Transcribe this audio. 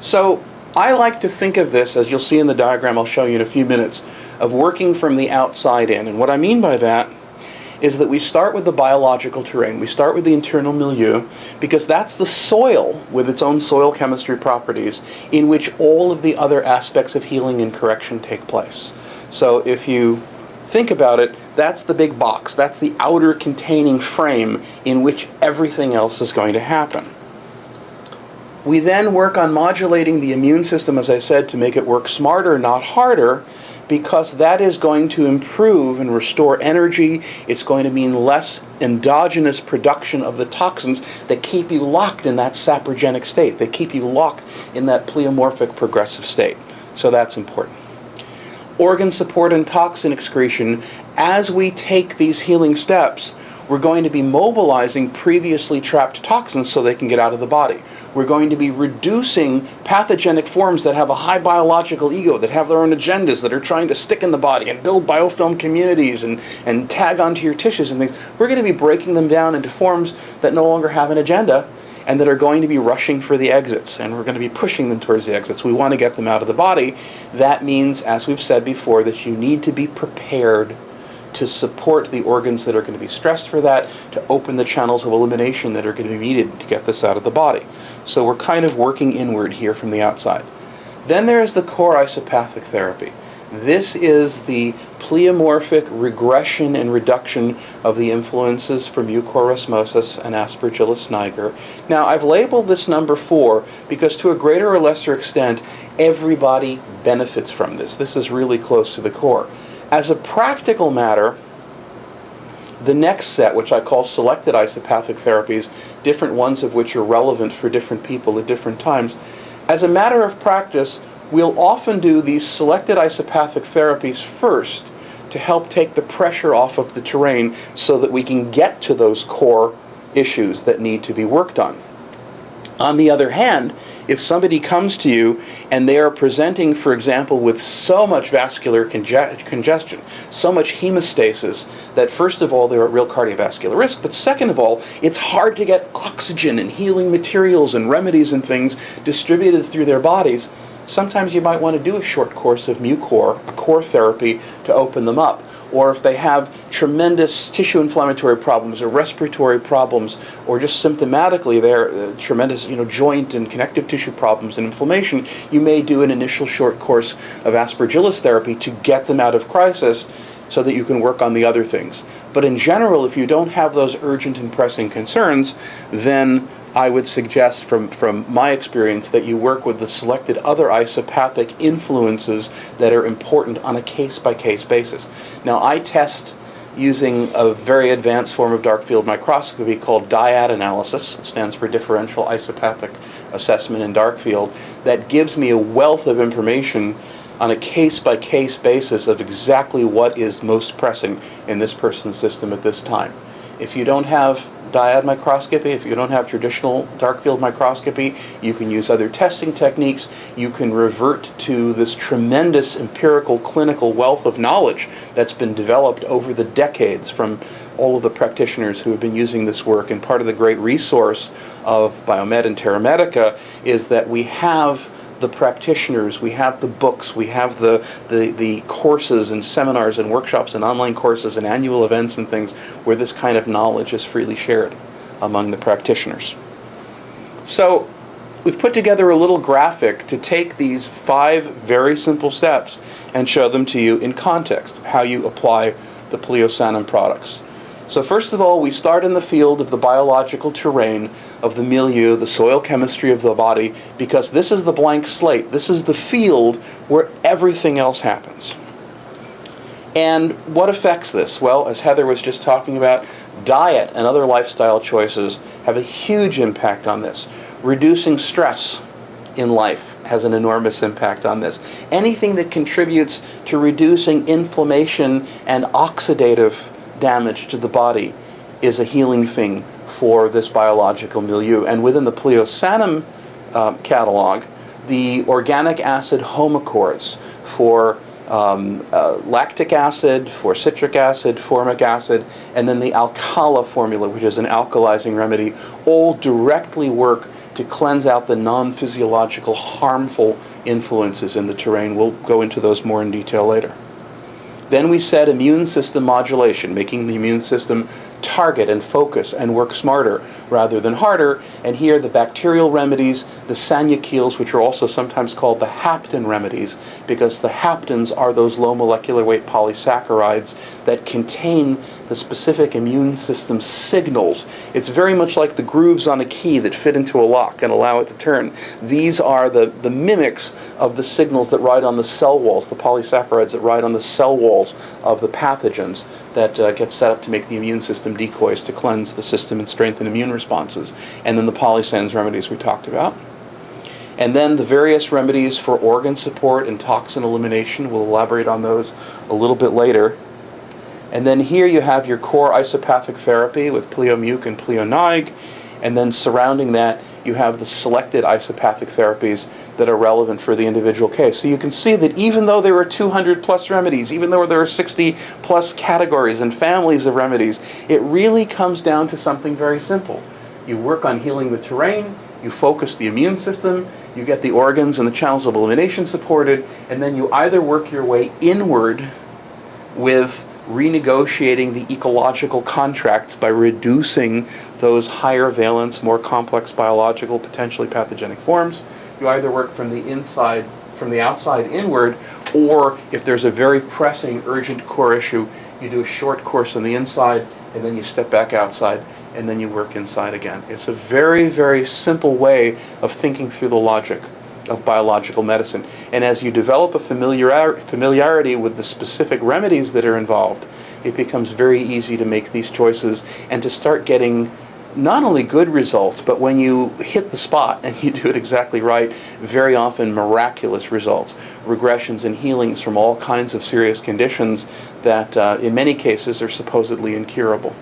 So I like to think of this, as you'll see in the diagram I'll show you in a few minutes, of working from the outside in. And what I mean by that is that we start with the biological terrain. We start with the internal milieu, because that's the soil with its own soil chemistry properties in which all of the other aspects of healing and correction take place. So if you think about it, that's the big box. That's the outer containing frame in which everything else is going to happen. We then work on modulating the immune system, as I said, to make it work smarter, not harder, because that is going to improve and restore energy. It's going to mean less endogenous production of the toxins that keep you locked in that saprogenic state, that keep you locked in that pleomorphic progressive state. So that's important. Organ support and toxin excretion. As we take these healing steps, we're going to be mobilizing previously trapped toxins so they can get out of the body. We're going to be reducing pathogenic forms that have a high biological ego, that have their own agendas, that are trying to stick in the body and build biofilm communities and tag onto your tissues and things. We're going to be breaking them down into forms that no longer have an agenda and that are going to be rushing for the exits, and we're going to be pushing them towards the exits. We want to get them out of the body. That means, as we've said before, that you need to be prepared to support the organs that are going to be stressed for that, to open the channels of elimination that are going to be needed to get this out of the body. So we're kind of working inward here from the outside. Then there is the core isopathic therapy. This is the pleomorphic regression and reduction of the influences from mucorosmosis and Aspergillus niger. Now, I've labeled this number 4 because to a greater or lesser extent, everybody benefits from this. This is really close to the core. As a practical matter, the next set, which I call selected isopathic therapies, different ones of which are relevant for different people at different times, as a matter of practice, we'll often do these selected isopathic therapies first to help take the pressure off of the terrain so that we can get to those core issues that need to be worked on. On the other hand, if somebody comes to you and they are presenting, for example, with so much vascular congestion, so much hemostasis, that first of all, they're at real cardiovascular risk, but second of all, it's hard to get oxygen and healing materials and remedies and things distributed through their bodies, sometimes you might want to do a short course of Mucor, a core therapy, to open them up. Or if they have tremendous tissue inflammatory problems or respiratory problems, or just symptomatically they're tremendous joint and connective tissue problems and inflammation, you may do an initial short course of Aspergillus therapy to get them out of crisis so that you can work on the other things. But in general, if you don't have those urgent and pressing concerns, then I would suggest from my experience that you work with the selected other isopathic influences that are important on a case-by-case basis. Now, I test using a very advanced form of dark field microscopy called dyad analysis. It stands for differential isopathic assessment in dark field. That gives me a wealth of information on a case-by-case basis of exactly what is most pressing in this person's system at this time. If you don't have dyad microscopy, if you don't have traditional dark field microscopy, you can use other testing techniques. You can revert to this tremendous empirical clinical wealth of knowledge that's been developed over the decades from all of the practitioners who have been using this work. And part of the great resource of Biomed and Terra Medica is that we have the practitioners, we have the books, we have the courses and seminars and workshops and online courses and annual events and things where this kind of knowledge is freely shared among the practitioners. So we've put together a little graphic to take these 5 very simple steps and show them to you in context, how you apply the Pliocyanum products. So first of all, we start in the field of the biological terrain, of the milieu, the soil chemistry of the body, because this is the blank slate. This is the field where everything else happens. And what affects this? Well, as Heather was just talking about, diet and other lifestyle choices have a huge impact on this. Reducing stress in life has an enormous impact on this. Anything that contributes to reducing inflammation and oxidative damage to the body is a healing thing for this biological milieu. And within the Pliocyanum catalog, the organic acid homocores for lactic acid, for citric acid, formic acid, and then the Alcala formula, which is an alkalizing remedy, all directly work to cleanse out the non-physiological harmful influences in the terrain. We'll go into those more in detail later. Then we said immune system modulation, making the immune system target and focus and work smarter rather than harder. And here the bacterial remedies, the Sanyakils, which are also sometimes called the hapten remedies, because the haptens are those low molecular weight polysaccharides that contain the specific immune system signals. It's very much like the grooves on a key that fit into a lock and allow it to turn. These are the mimics of the signals that ride on the cell walls, the polysaccharides that ride on the cell walls of the pathogens that get set up to make the immune system decoys to cleanse the system and strengthen immune responses. And then the polysans remedies we talked about. And then the various remedies for organ support and toxin elimination. We'll elaborate on those a little bit later. And then here you have your core isopathic therapy with Pleo-Muc and Pleo-Nig. And then surrounding that, you have the selected isopathic therapies that are relevant for the individual case. So you can see that even though there are 200 plus remedies, even though there are 60 plus categories and families of remedies, it really comes down to something very simple. You work on healing the terrain, you focus the immune system, you get the organs and the channels of elimination supported, and then you either work your way inward with renegotiating the ecological contracts by reducing those higher valence, more complex biological, potentially pathogenic forms. You either work from the outside inward, or if there's a very pressing, urgent core issue, you do a short course on the inside, and then you step back outside, and then you work inside again. It's a very, very simple way of thinking through the logic of biological medicine. And as you develop a familiarity with the specific remedies that are involved, it becomes very easy to make these choices and to start getting not only good results, but when you hit the spot and you do it exactly right, very often miraculous results, regressions and healings from all kinds of serious conditions that in many cases are supposedly incurable.